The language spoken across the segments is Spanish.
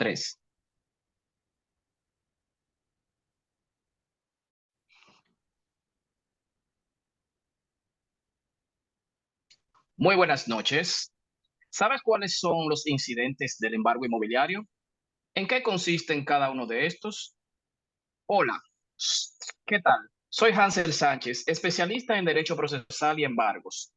3. Muy buenas noches. ¿Sabes cuáles son los incidentes del embargo inmobiliario? ¿En qué consisten cada uno de estos? Hola, ¿qué tal? Soy Hansel Sánchez, especialista en Derecho Procesal y Embargos.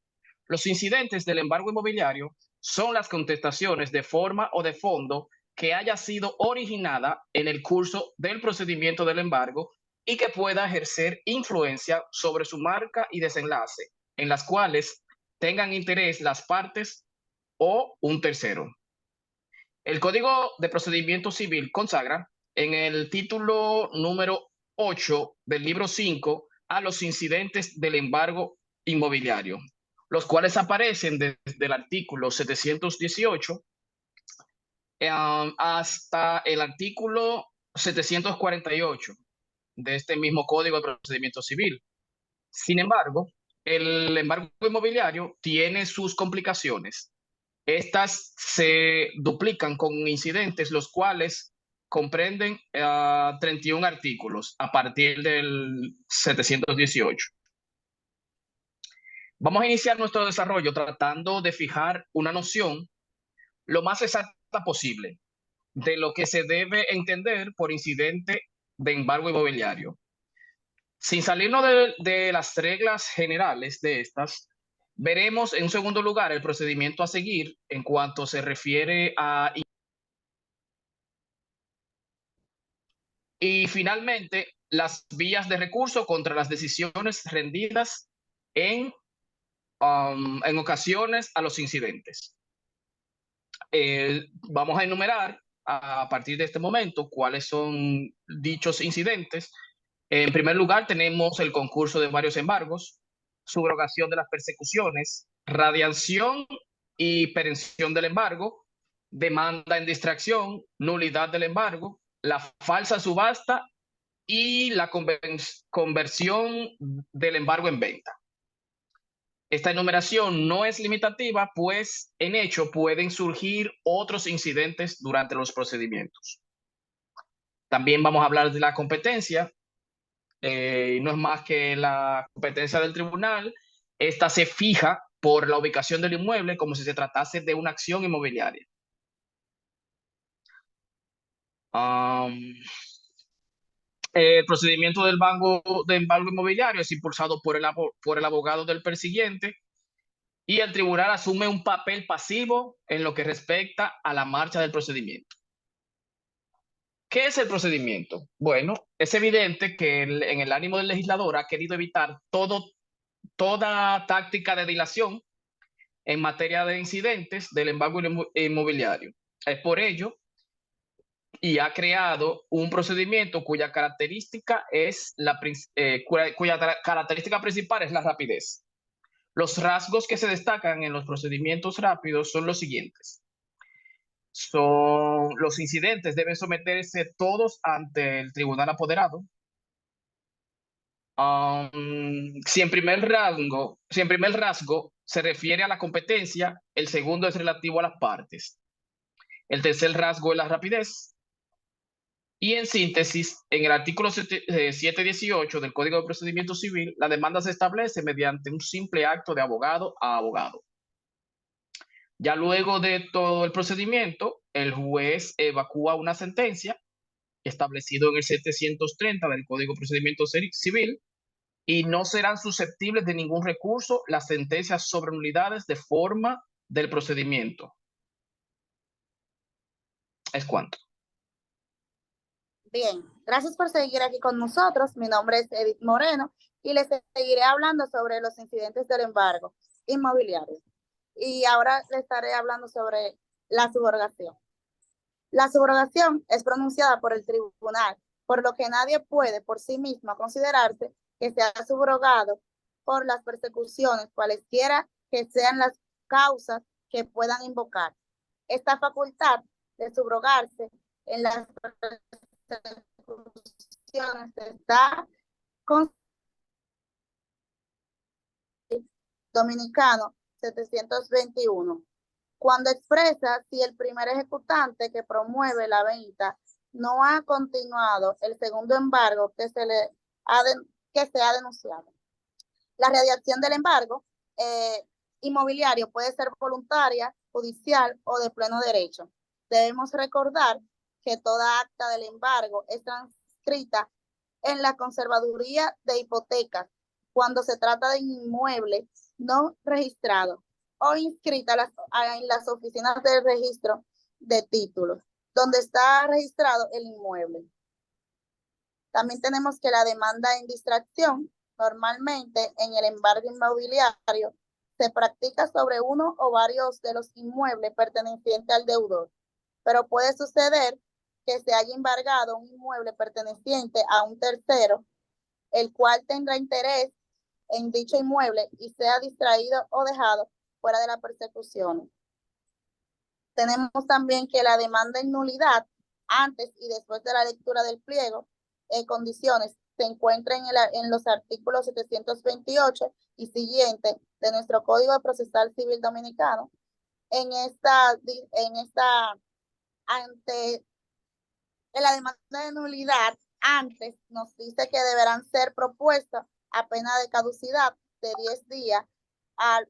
Los incidentes del embargo inmobiliario son las contestaciones de forma o de fondo que haya sido originada en el curso del procedimiento del embargo y que pueda ejercer influencia sobre su marca y desenlace, en las cuales tengan interés las partes o un tercero. El Código de Procedimiento Civil consagra en el título número 8 del libro 5 a los incidentes del embargo inmobiliario, los cuales aparecen desde el artículo 718 hasta el artículo 748 de este mismo Código de Procedimiento Civil. Sin embargo, el embargo inmobiliario tiene sus complicaciones. Estas se duplican con incidentes los cuales comprenden 31 artículos a partir del 718. Vamos a iniciar nuestro desarrollo tratando de fijar una noción lo más exacta posible de lo que se debe entender por incidente de embargo inmobiliario. Sin salirnos de las reglas generales de estas, veremos en un segundo lugar el procedimiento a seguir en cuanto se refiere a... Y finalmente, las vías de recurso contra las decisiones rendidas en, en ocasiones a los incidentes. Vamos a enumerar a partir de este momento cuáles son dichos incidentes. En primer lugar, tenemos el concurso de varios embargos, subrogación de las persecuciones, radiación y perención del embargo, demanda en distracción, nulidad del embargo, la falsa subasta y la conversión del embargo en venta. Esta enumeración no es limitativa, pues en hecho pueden surgir otros incidentes durante los procedimientos. También vamos a hablar de la competencia. No es más que la competencia del tribunal. Esta se fija por la ubicación del inmueble como si se tratase de una acción inmobiliaria. El procedimiento de embargo inmobiliario es impulsado por el abogado del persiguiente y el tribunal asume un papel pasivo en lo que respecta a la marcha del procedimiento. ¿Qué es el procedimiento? Bueno, es evidente que en el ánimo del legislador ha querido evitar toda táctica de dilación en materia de incidentes del embargo inmobiliario. Es por ello y ha creado un procedimiento cuya característica característica principal es la rapidez. Los rasgos que se destacan en los procedimientos rápidos son los siguientes. Los incidentes deben someterse todos ante el tribunal apoderado. Si en primer rasgo se refiere a la competencia, el segundo es relativo a las partes. El tercer rasgo es la rapidez. Y en síntesis, en el artículo 718 del Código de Procedimiento Civil, la demanda se establece mediante un simple acto de abogado a abogado. Ya luego de todo el procedimiento, el juez evacúa una sentencia establecido en el 730 del Código de Procedimiento Civil y no serán susceptibles de ningún recurso las sentencias sobre nulidades de forma del procedimiento. Es cuanto. Bien, gracias por seguir aquí con nosotros. Mi nombre es Edith Moreno y les seguiré hablando sobre los incidentes del embargo inmobiliario. Y ahora les estaré hablando sobre la subrogación. La subrogación es pronunciada por el tribunal, por lo que nadie puede por sí mismo considerarse que sea subrogado por las persecuciones, cualesquiera que sean las causas que puedan invocar. Esta facultad de subrogarse en las persecuciones está con Dominicano 721. cuando expresa si el primer ejecutante que promueve la venta no ha continuado el segundo embargo que se ha denunciado. La radiación del embargo inmobiliario puede ser voluntaria, judicial o de pleno derecho. Debemos recordar que toda acta del embargo es transcrita en la conservaduría de hipotecas cuando se trata de inmuebles no registrados o inscrita en las oficinas de registro de títulos, donde está registrado el inmueble. También tenemos que la demanda en distracción, normalmente en el embargo inmobiliario, se practica sobre uno o varios de los inmuebles pertenecientes al deudor, pero puede suceder que se haya embargado un inmueble perteneciente a un tercero, el cual tendrá interés en dicho inmueble y sea distraído o dejado fuera de la persecución. Tenemos también que la demanda en nulidad antes y después de la lectura del pliego condiciones se encuentra en los artículos 728 y siguientes de nuestro Código Procesal Civil Dominicano. En la demanda de nulidad antes nos dice que deberán ser propuestas a pena de caducidad de 10 días a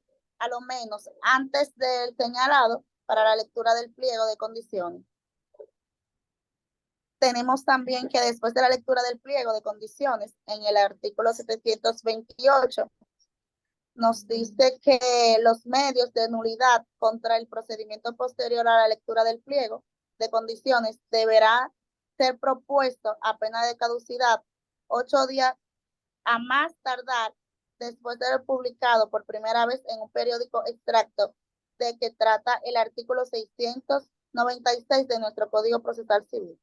lo menos antes del señalado para la lectura del pliego de condiciones. Tenemos también que después de la lectura del pliego de condiciones, en el artículo 728, nos dice que los medios de nulidad contra el procedimiento posterior a la lectura del pliego de condiciones deberá ser propuesto a pena de caducidad 8 días a más tardar después de haber publicado por primera vez en un periódico extracto de que trata el artículo 696 de nuestro Código Procesal Civil.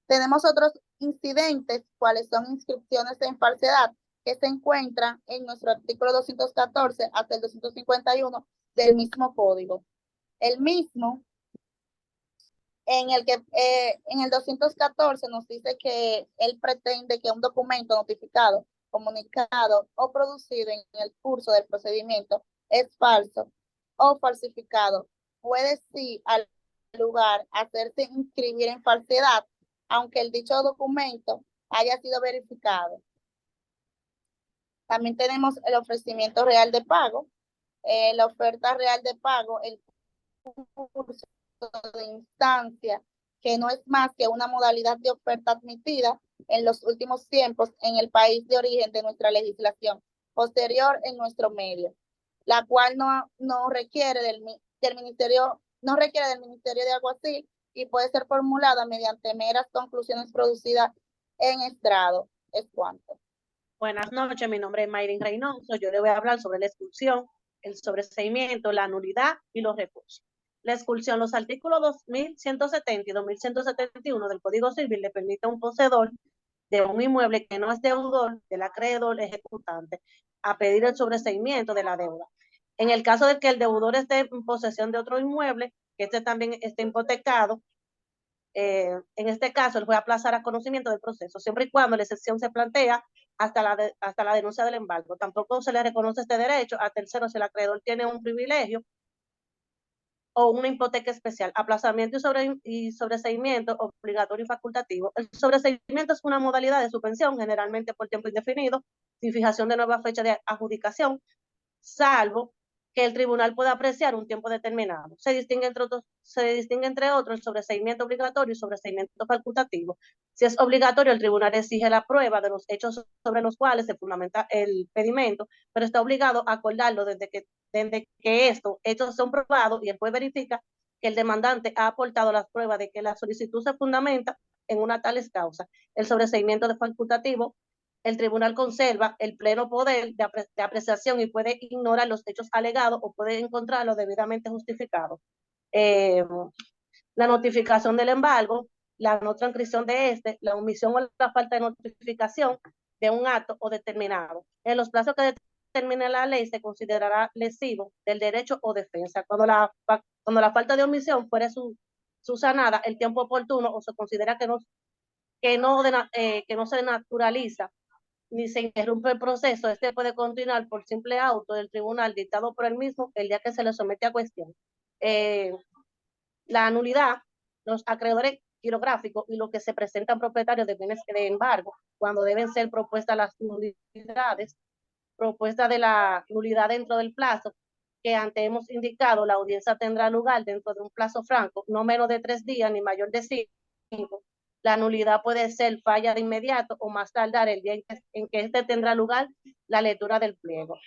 Tenemos otros incidentes, cuáles son inscripciones en falsedad, que se encuentran en nuestro artículo 214 hasta el 251 del mismo código. El mismo, en el 214 nos dice que él pretende que un documento notificado, comunicado o producido en el curso del procedimiento es falso o falsificado. Puede sí al lugar hacerse inscribir en falsedad, aunque el dicho documento haya sido verificado. También tenemos el ofrecimiento real de pago, la oferta real de pago, el curso de instancia, que no es más que una modalidad de oferta admitida en los últimos tiempos en el país de origen de nuestra legislación, posterior en nuestro medio, la cual no requiere del Ministerio de Alguacil y puede ser formulada mediante meras conclusiones producidas en estrado. Es cuanto. Buenas noches, mi nombre es Mayrin Reynoso. Yo le voy a hablar sobre la expulsión, el sobreseimiento, la nulidad y los recursos. La expulsión, los artículos 2170 y 2171 del Código Civil le permite a un poseedor de un inmueble que no es deudor del acreedor ejecutante a pedir el sobreseimiento de la deuda. En el caso de que el deudor esté en posesión de otro inmueble, que este también esté hipotecado, en este caso, él puede aplazar a conocimiento del proceso, siempre y cuando la excepción se plantea hasta la denuncia del embargo. Tampoco se le reconoce este derecho a terceros si el acreedor tiene un privilegio o una hipoteca especial. Aplazamiento y sobreseimiento obligatorio y facultativo. El sobreseimiento es una modalidad de suspensión, generalmente por tiempo indefinido, sin fijación de nueva fecha de adjudicación, salvo que el tribunal pueda apreciar un tiempo determinado. Se distingue entre otros el sobreseimiento obligatorio y sobreseimiento facultativo. Si es obligatorio, el tribunal exige la prueba de los hechos sobre los cuales se fundamenta el pedimento, pero está obligado a acordarlo desde que estos hechos son probados y el juez verifica que el demandante ha aportado las pruebas de que la solicitud se fundamenta en una tales causa. El sobreseimiento de facultativo, el tribunal conserva el pleno poder de apreciación y puede ignorar los hechos alegados o puede encontrarlos debidamente justificados. La notificación del embargo, la no transcripción de este, la omisión o la falta de notificación de un acto o determinado. En los plazos que determine la ley se considerará lesivo del derecho o defensa. Cuando la falta de omisión fuere subsanada el tiempo oportuno o se considera que no se naturaliza ni se interrumpe el proceso, este puede continuar por simple auto del tribunal dictado por el mismo el día que se le somete a cuestión. la nulidad, los acreedores quirográficos y los que se presentan propietarios de bienes de embargo, cuando deben ser propuestas las nulidades, propuesta de la nulidad dentro del plazo que antes hemos indicado, la audiencia tendrá lugar dentro de un plazo franco, no menos de 3 días ni mayor de 5. La nulidad puede ser falla de inmediato o más tardar el día en que este tendrá lugar la lectura del pliego.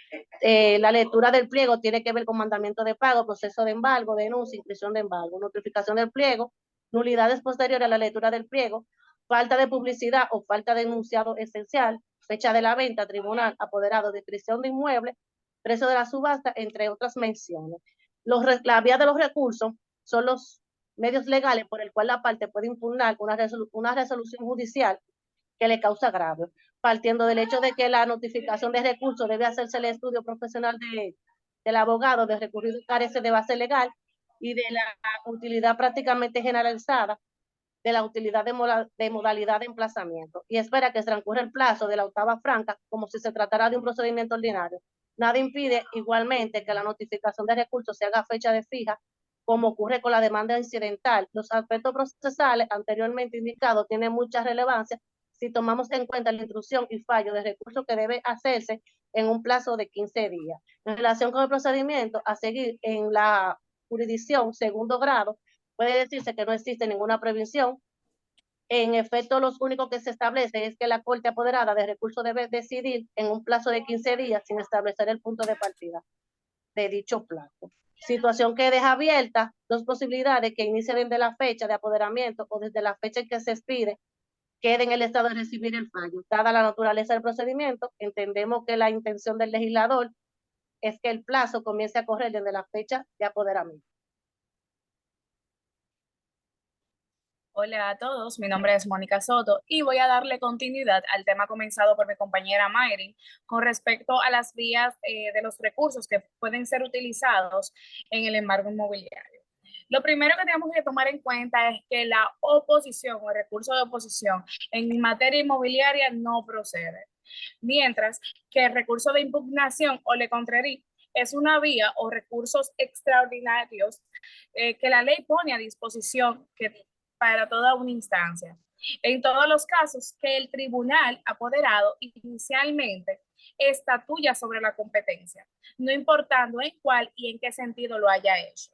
La lectura del pliego tiene que ver con mandamiento de pago, proceso de embargo, denuncia, inscripción de embargo, notificación del pliego, nulidades posteriores a la lectura del pliego, falta de publicidad o falta de enunciado esencial, fecha de la venta, tribunal, apoderado, descripción de inmueble, precio de la subasta, entre otras menciones. La vía de los recursos son los medios legales por el cual la parte puede impugnar una resolución judicial que le causa agravio, partiendo del hecho de que la notificación de recursos debe hacerse el estudio profesional del abogado de recurrir carece de base legal y de la utilidad prácticamente generalizada de la utilidad de modalidad de emplazamiento y espera que transcurra el plazo de la octava franca como si se tratara de un procedimiento ordinario. Nada impide igualmente que la notificación de recursos se haga a fecha de fija, como ocurre con la demanda incidental. Los aspectos procesales anteriormente indicados tienen mucha relevancia si tomamos en cuenta la intrusión y fallo de recursos que debe hacerse en un plazo de 15 días. En relación con el procedimiento a seguir en la jurisdicción segundo grado, puede decirse que no existe ninguna previsión. En efecto, lo único que se establece es que la Corte apoderada de recursos debe decidir en un plazo de 15 días sin establecer el punto de partida de dicho plazo. Situación que deja abierta dos posibilidades que inicie desde la fecha de apoderamiento o desde la fecha en que se expide, quede en el estado de recibir el fallo. Dada la naturaleza del procedimiento, entendemos que la intención del legislador es que el plazo comience a correr desde la fecha de apoderamiento. Hola a todos, mi nombre es Mónica Soto y voy a darle continuidad al tema comenzado por mi compañera Mayrin con respecto a las vías de los recursos que pueden ser utilizados en el embargo inmobiliario. Lo primero que tenemos que tomar en cuenta es que la oposición o el recurso de oposición en materia inmobiliaria no procede, mientras que el recurso de impugnación o le contrarie es una vía o recursos extraordinarios que la ley pone a disposición para toda una instancia. En todos los casos que el tribunal apoderado inicialmente estatuya sobre la competencia, no importando en cuál y en qué sentido lo haya hecho,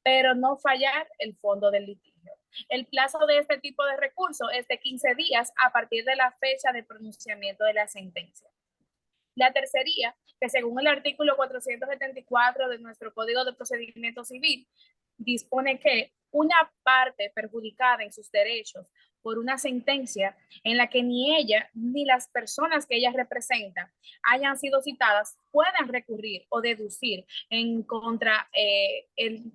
pero no fallar el fondo del litigio. El plazo de este tipo de recurso es de 15 días a partir de la fecha de pronunciamiento de la sentencia. La tercería, que según el artículo 474 de nuestro Código de Procedimiento Civil, dispone que una parte perjudicada en sus derechos por una sentencia en la que ni ella ni las personas que ella representa hayan sido citadas puedan recurrir o deducir en contra el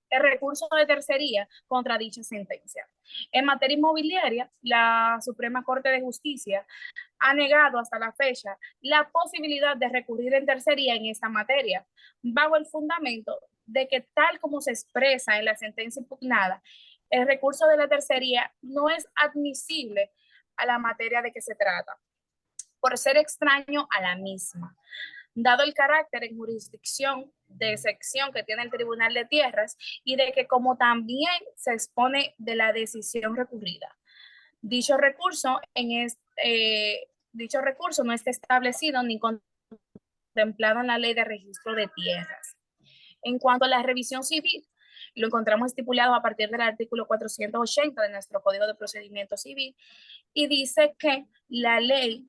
recurso de tercería contra dicha sentencia. En materia inmobiliaria, la Suprema Corte de Justicia ha negado hasta la fecha la posibilidad de recurrir en tercería en esta materia, bajo el fundamento de que tal como se expresa en la sentencia impugnada, el recurso de la tercería no es admisible a la materia de que se trata, por ser extraño a la misma, dado el carácter en jurisdicción de sección que tiene el Tribunal de Tierras y de que como también se expone de la decisión recurrida. Dicho recurso no está establecido ni contemplado en la Ley de Registro de Tierras. En cuanto a la revisión civil, lo encontramos estipulado a partir del artículo 480 de nuestro Código de Procedimiento Civil y dice que la ley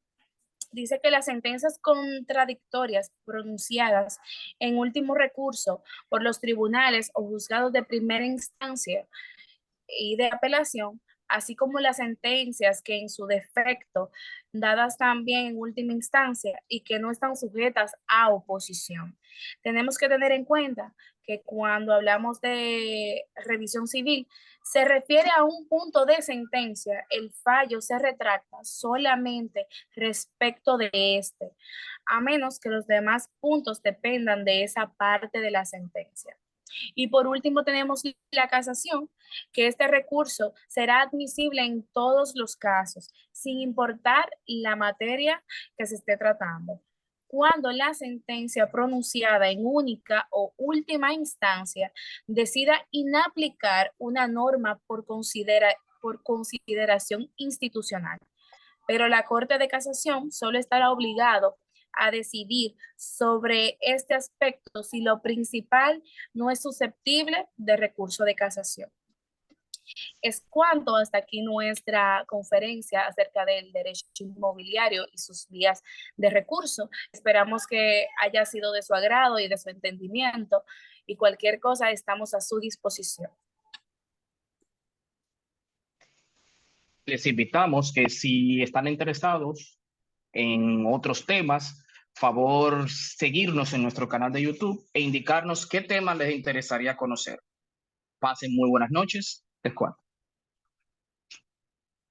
dice que las sentencias contradictorias pronunciadas en último recurso por los tribunales o juzgados de primera instancia y de apelación, así como las sentencias que en su defecto, dadas también en última instancia y que no están sujetas a oposición. Tenemos que tener en cuenta que cuando hablamos de revisión civil, se refiere a un punto de sentencia, el fallo se retracta solamente respecto de este, a menos que los demás puntos dependan de esa parte de la sentencia. Y por último tenemos la casación, que este recurso será admisible en todos los casos, sin importar la materia que se esté tratando. cuando la sentencia pronunciada en única o última instancia decida inaplicar una norma por consideración institucional. Pero la Corte de Casación solo estará obligado a decidir sobre este aspecto si lo principal no es susceptible de recurso de casación. Es cuanto hasta aquí nuestra conferencia acerca del derecho inmobiliario y sus vías de recurso. Esperamos que haya sido de su agrado y de su entendimiento, y cualquier cosa estamos a su disposición. Les invitamos que si están interesados en otros temas, favor seguirnos en nuestro canal de YouTube e indicarnos qué tema les interesaría conocer. Pasen muy buenas noches. Les cuento.